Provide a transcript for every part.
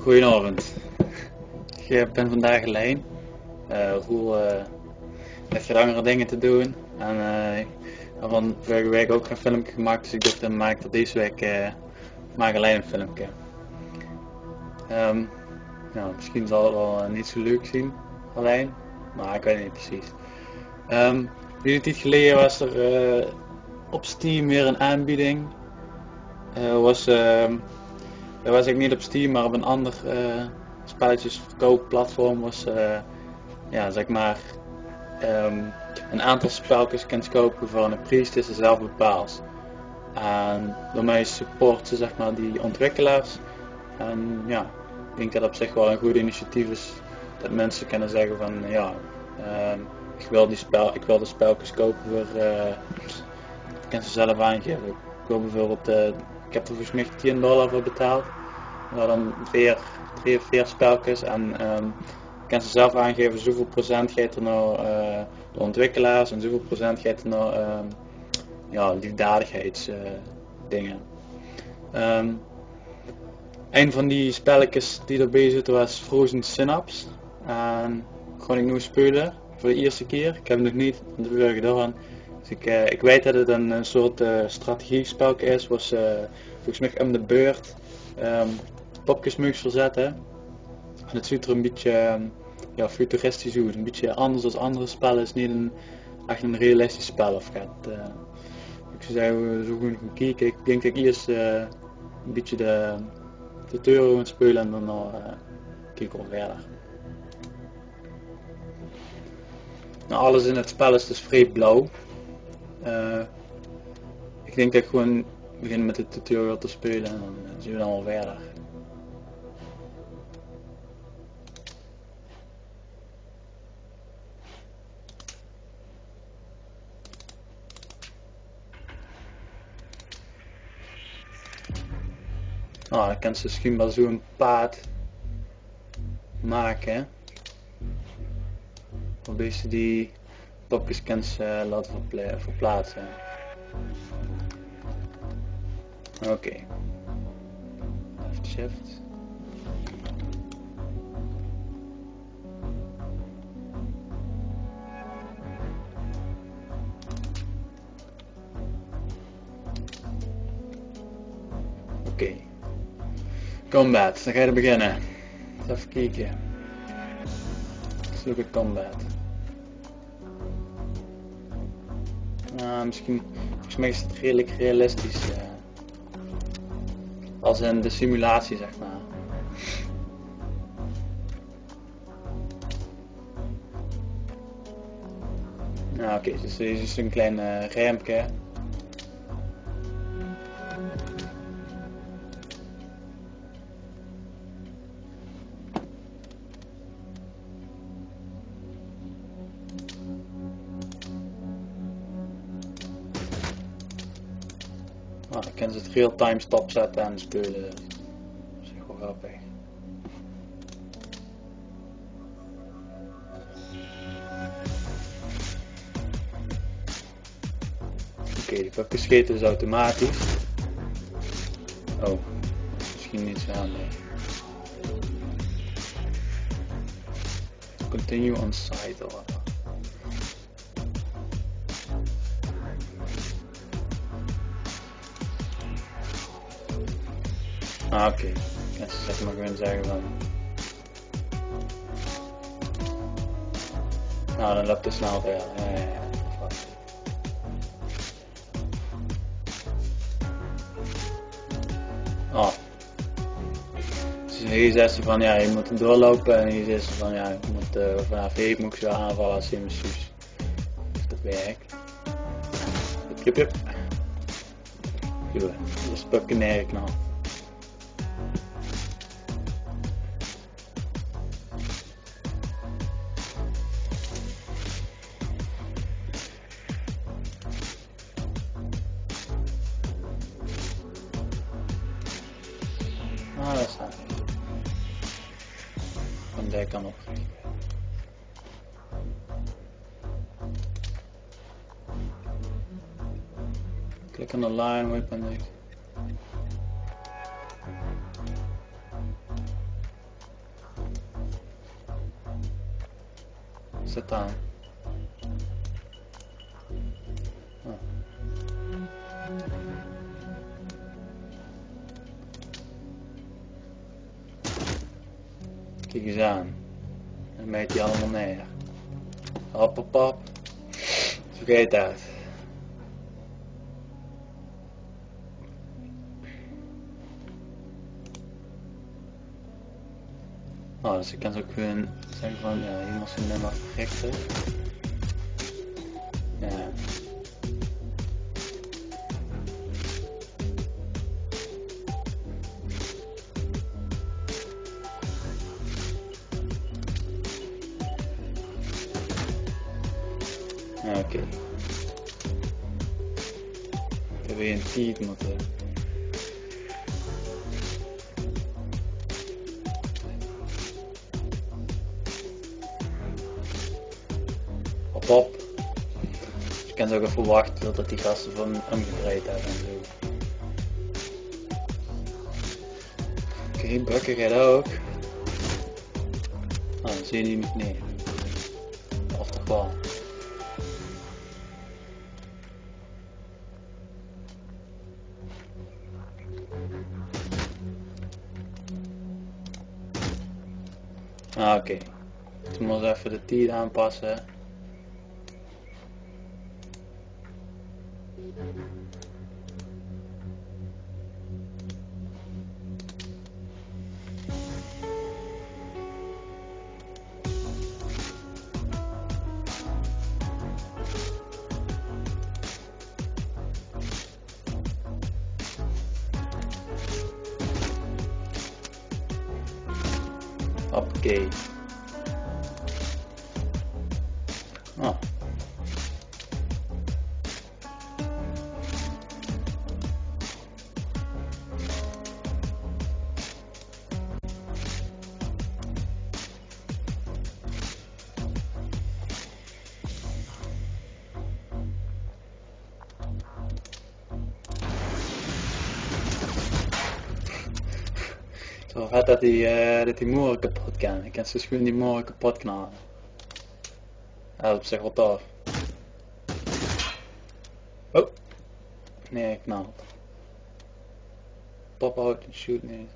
Goedenavond. Ik ben vandaag alleen. Roel heeft geen andere dingen te doen. En ik heb van vorige week ook geen filmpje gemaakt, dus ik dacht dan maak ik er deze week maak alleen een filmpje. Misschien zal het wel niet zo leuk zien, alleen, maar ik weet het niet precies. Een tijd geleden was er op Steam weer een aanbieding. Dat was ik niet op Steam, maar op een ander spelletjesverkoopplatform was zeg maar een aantal spelletjes kunt kopen voor een prijs die ze zelf bepaalt. En daarmee support ze zeg maar die ontwikkelaars. En ja, ik denk dat op zich wel een goed initiatief is dat mensen kunnen zeggen van ik wil de spelletjes kopen voor ik kan ze zelf aangeven. Ik wil bijvoorbeeld ik heb er volgens mij $10 voor betaald. Maar dan drie of vier spelletjes en ik kan ze zelf aangeven zoveel procent gaat er nou de ontwikkelaars en zoveel procent gaat er nou liefdadigheidsdingen. Een van die spelletjes die erbij zitten was Frozen Synapse. En kon ik nu spelen voor de eerste keer. Ik heb het nog niet gedaan. Dus ik weet dat het een soort strategiespelje is, was volgens mij om de beurt popjes moest verzetten. En het ziet er een beetje futuristisch uit, een beetje anders dan andere spellen. Het is niet echt een realistisch spel of gaat. Ik zou zeggen, zo goed gaan kijken. Ik denk dat ik eerst een beetje de tutorial moet spelen en dan kijk ik al verder. Nou, alles in het spel is dus vrij blauw. Ik denk dat ik gewoon begin met de tutorial te spelen en dan zien we dan al verder. Nou, dan kan ze misschien wel zo'n paard maken. Waarbij ze die popjes kan ze laten verplaatsen. Oké. Left shift. Oké. Combat, dan ga je beginnen. Even kijken. Zoek het combat. Misschien, volgens mij is het redelijk realistisch. Als in de simulatie zeg maar. Nou oké, dus dit is een klein rampje. Nou, dan kunnen ze het real-time stopzetten en spelen. Dat is echt wel grappig. Oké, die pakjes scheten is automatisch. Oh, misschien niet zo handig. Continue on site or wat. Oké. Ja, ze zeg maar gewoon zeggen van. Nou, dan loopt het snel verder. Ja. Oh. Dus hier zegt ze van ja, je moet doorlopen en hier zegt ze van ja, je moet vanaf hier moet je zo aanvallen als je precies. Dus dat werkt. Jup. Goed, dus pak een neerknal. Ah, dat is handig. Van daar kan op. Klik on the line weapon. staat aan. Oh. Kijk eens aan. Dan meet hij allemaal neer. Hop hop hop. Vergeet dat. Oh, dus ik kan zo ook gewoon zeggen van ja, hier moet ze nummer rechter. Ja. Oké. Ik heb weer een tiet moeten. Hop. Dus ik kan zo ook even wachten totdat die gasten van omgedraaid hebben en zo. Oké, Bukker gaat ook. Ah, dan zie je die niet neer. Of toch wel. Ah, oké. Dus moet ik even de tier aanpassen. Oké. Oh. Zo vet dat die moeren kapot kan. Ik kan dus gewoon die moeren kapot knallen. Dat op zich wel tof. Oh. Nee, ik knal. Pop out en shoot niet.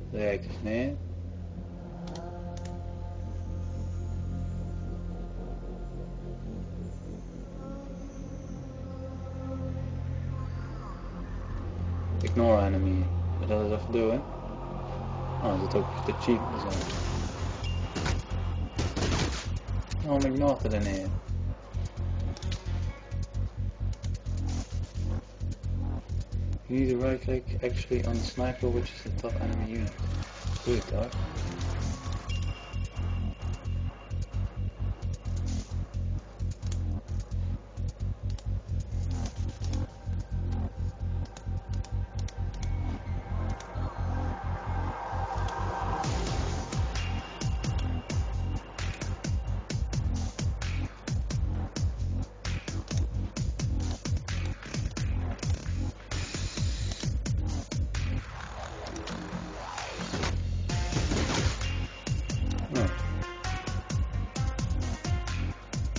Werkt dus niet. Ignore enemy. Dat is even doen. Oh, er zit ook de cheat zijn. Waarom ignore het er niet? You need to right click actually on the sniper, which is the top enemy unit. Goed hoor.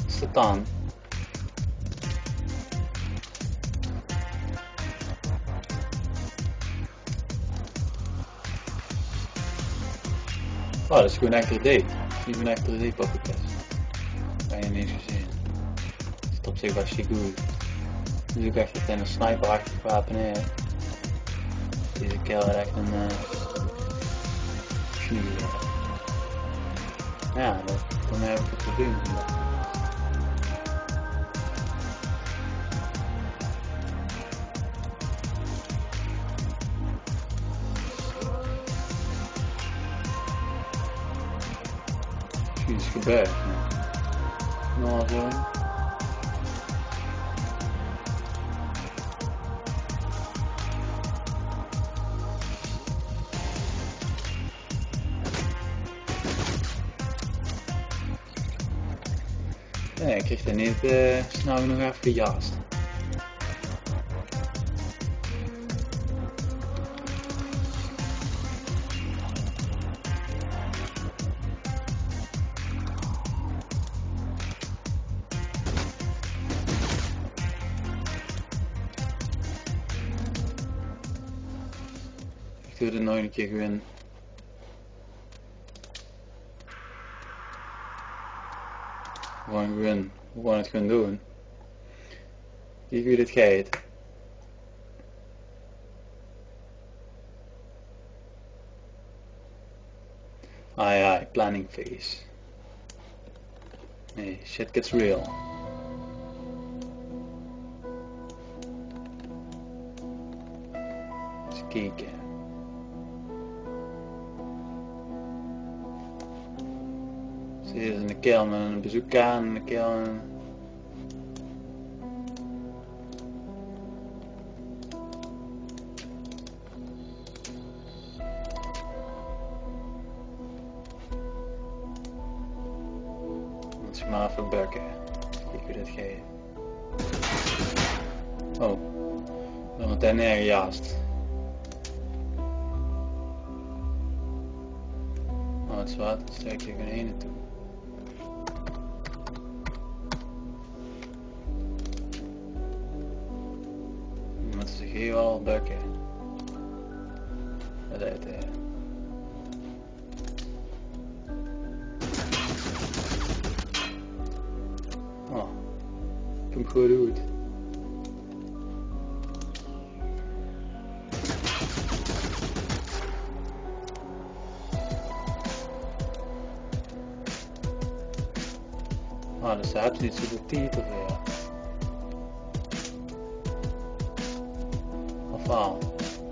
Satan. Oh, dat is gewoon echt 3D. Dat is niet gewoon echt 3D poppetest. Kan je niet eens gezien. Dat is op zich wel chic goed. Nu doe ik echt dat een sniperachtig wapen neer. Deze kerel had echt een knie. Ja, dan heb ik het te doen. Iets gebeurd. Nou, zo. Nee, ik kreeg er niet snel genoeg even gejast. Ik doe het nog een keer gewoon. We gaan het gewoon doen. Kijk hoe dit gaat. Ah ja, planning phase. Nee, shit gets real. Eens kijken. Hier is een kerel met een bazooka en een kerel met een... Laat ik maar even bukken. Kijk hoe dit gaat. Oh, dan meteen neergejast. Oh, het is wat, dan steek je er heen naartoe. Moeten ze hier wel bukken. Dat heet hij. Oh, ik heb hem goed uit. Ah, dus hij heeft niet zoveel titel weer. Of wel?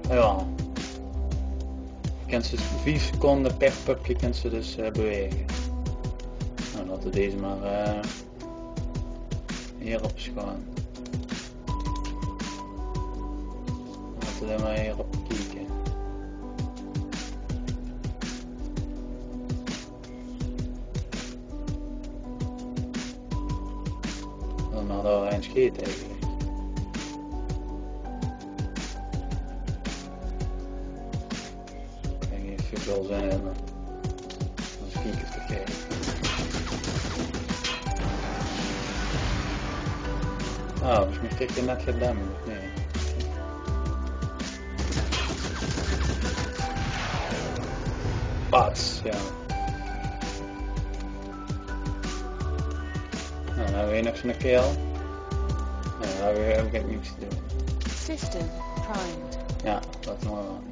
Ja. Je kunt dus 4 seconden per pupje kunt ze dus bewegen. Nou, laten we deze maar hierop schoon. Laten we maar hierop kijken. Dan hadden we een scheet eigenlijk. Wel zijn en dan zie ik het verkeerd. Oh, dus kreeg je net gedaan, nee. Pats, ja. Nou, dan hebben we nog zo'n keel. Nou, dan heb ik niets te doen. System primed. Ja, dat is wel.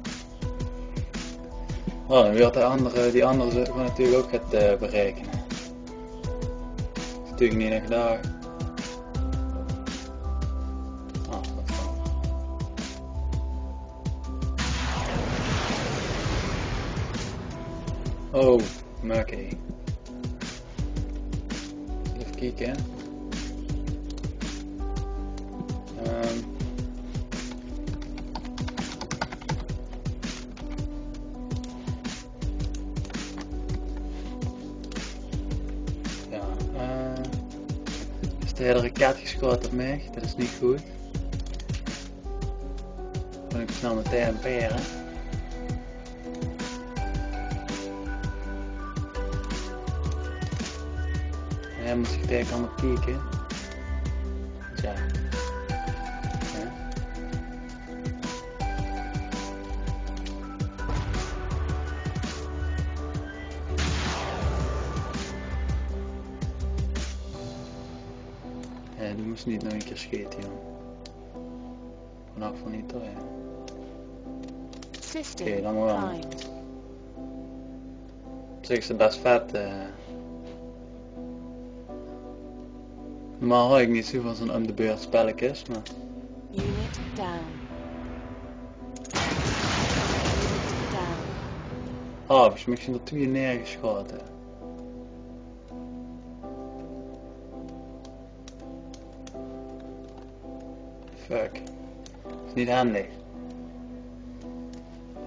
Oh, dan wil die andere zullen we natuurlijk ook het berekenen. Dat is natuurlijk niet echt daar. Oh, dat is wel. Oh, oké. Even kijken. De hele raket geschoten op mij, dat is niet goed. Dan kan ik snel meteen peren. En hij moet zich tegen allemaal kijken. Tja. Ja. Die moest niet nog een keer schieten, joh. Vanaf van niet, toch, ja. Oké, dan maar wel. Op zich is het best vet. Normaal hou ik niet zo van zo'n om de beurt spelletjes, maar... Unit down. Oh, volgens mij zijn er 2 neergeschoten. Fuck. Dat is niet handig.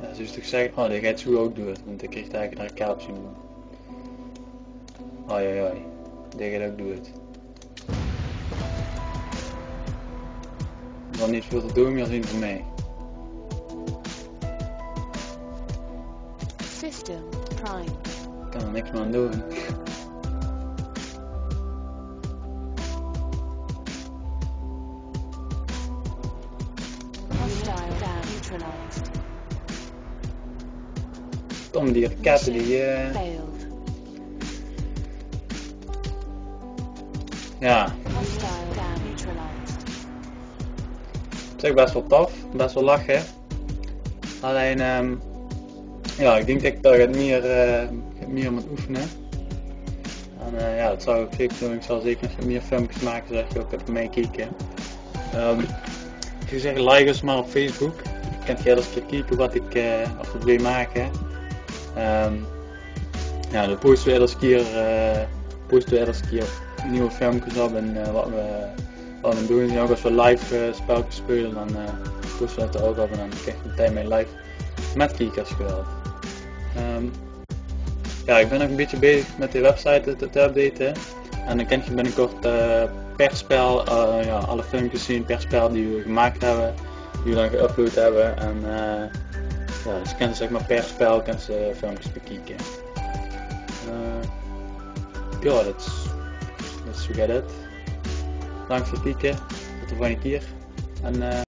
Ja, ze is toch zeggen, oh, die gaat zo ook doen, want ik kreeg eigenlijk een raket op zien doen. Oi, die gaat ook doen. Er is niet veel te doen meer zien voor mij. System primed. Ik kan er niks meer aan doen. Hostile down. Neutralized. Tom, die raketten die... Failed. Ja, Hostile down. Neutralized. het is ook best wel tof, best wel lachen. Alleen, ja, ik denk dat ik daar meer moet oefenen. En ja, dat zou ik zeker doen. Ik zal zeker nog meer filmpjes maken, zodat je ook even meekijken. Ik zou zeggen, like ons maar op Facebook. Je kunt je eens kijken wat ik of wil maken. Ja, dan posten we elke keer nieuwe filmpjes op en wat we doen. En ook als we live spelletjes spelen, dan posten we het er ook op en dan krijg je meteen mee live met kijkers geweld. Ja, ik ben ook een beetje bezig met de website te updaten. En dan kan je binnenkort per spel ja, alle filmpjes zien per spel die we gemaakt hebben, die we dan geüpload hebben. En ja, dus kan je zeg maar per spel kan ze filmpjes bekijken. Ja, dat is it. Bedankt voor het kijken. Tot de volgende keer. En,